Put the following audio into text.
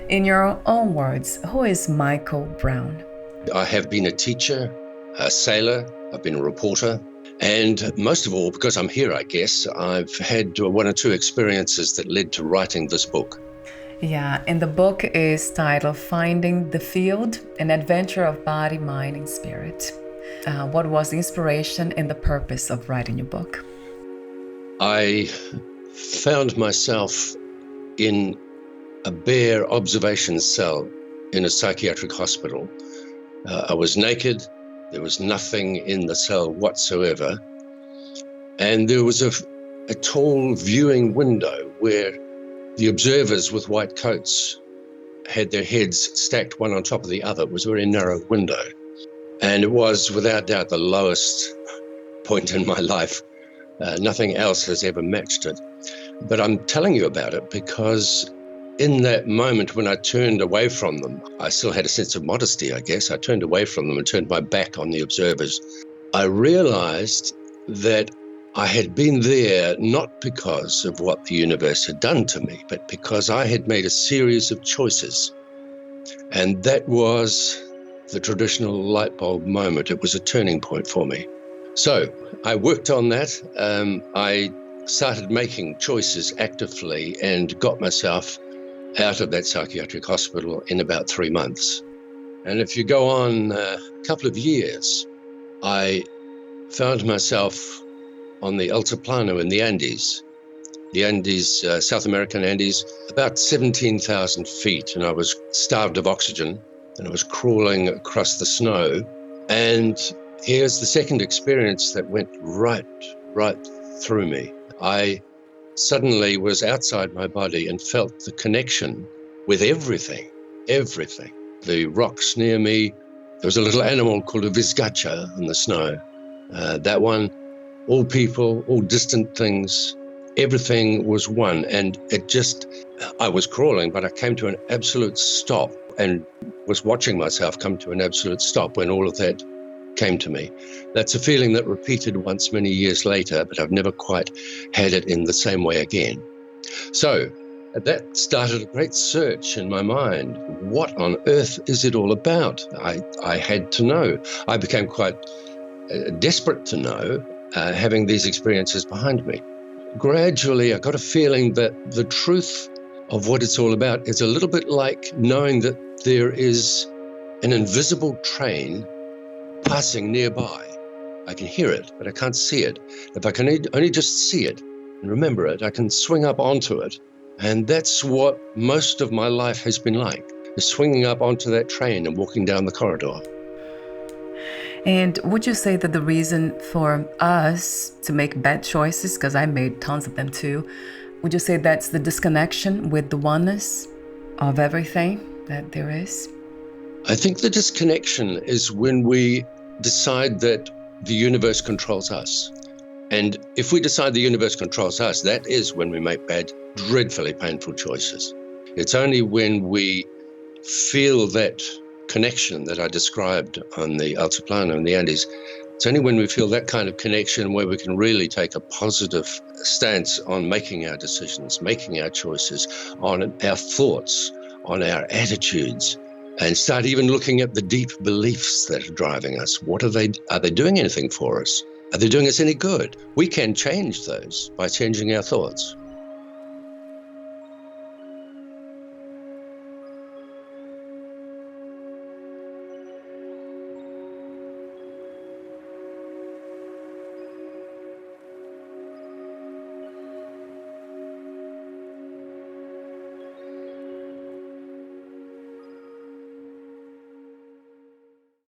In your own words, who is Michael Brown? I have been a teacher, a sailor, I've been a reporter, and most of all, because I'm here, I guess, I've had one or two experiences that led to writing this book. Yeah, and the book is titled Finding the Field, An Adventure of Body, Mind, and Spirit. What was the inspiration and the purpose of writing your book? I found myself in a bare observation cell in a psychiatric hospital. I was naked, there was nothing in the cell whatsoever, and there was a tall viewing window where the observers with white coats had their heads stacked one on top of the other. It was a very narrow window, and it was without doubt the lowest point in my life. Nothing else has ever matched it. But I'm telling you about it because in that moment when I turned away from them, I still had a sense of modesty, I guess. I turned away from them and turned my back on the observers. I realized that I had been there not because of what the universe had done to me, but because I had made a series of choices. And that was the traditional light bulb moment. It was a turning point for me. So I worked on that. I started making choices actively and got myself out of that psychiatric hospital in about 3 months. And if you go on a couple of years, I found myself on the Altiplano in the Andes, South American Andes, about 17,000 feet, and I was starved of oxygen, and I was crawling across the snow. And here's the second experience that went right through me. I suddenly was outside my body and felt the connection with everything. The rocks near me, there was a little animal called a viscacha in the snow. That one, all people, all distant things, everything was one. And I was crawling, but I came to an absolute stop and was watching myself come to an absolute stop when all of that came to me. That's a feeling that repeated once many years later, but I've never quite had it in the same way again. So that started a great search in my mind. What on earth is it all about? I had to know. I became quite desperate to know, having these experiences behind me. Gradually, I got a feeling that the truth of what it's all about is a little bit like knowing that there is an invisible train passing nearby. I can hear it, but I can't see it. If I can only just see it and remember it, I can swing up onto it. And that's what most of my life has been like, is swinging up onto that train and walking down the corridor. And would you say that the reason for us to make bad choices, because I made tons of them too, would you say that's the disconnection with the oneness of everything that there is? I think the disconnection is when we decide that the universe controls us. And if we decide the universe controls us, that is when we make bad, dreadfully painful choices. It's only when we feel that connection that I described on the Altiplano in the Andes, it's only when we feel that kind of connection where we can really take a positive stance on making our decisions, making our choices, on our thoughts, on our attitudes, and start even looking at the deep beliefs that are driving us. Are they doing anything for us? Are they doing us any good? We can change those by changing our thoughts.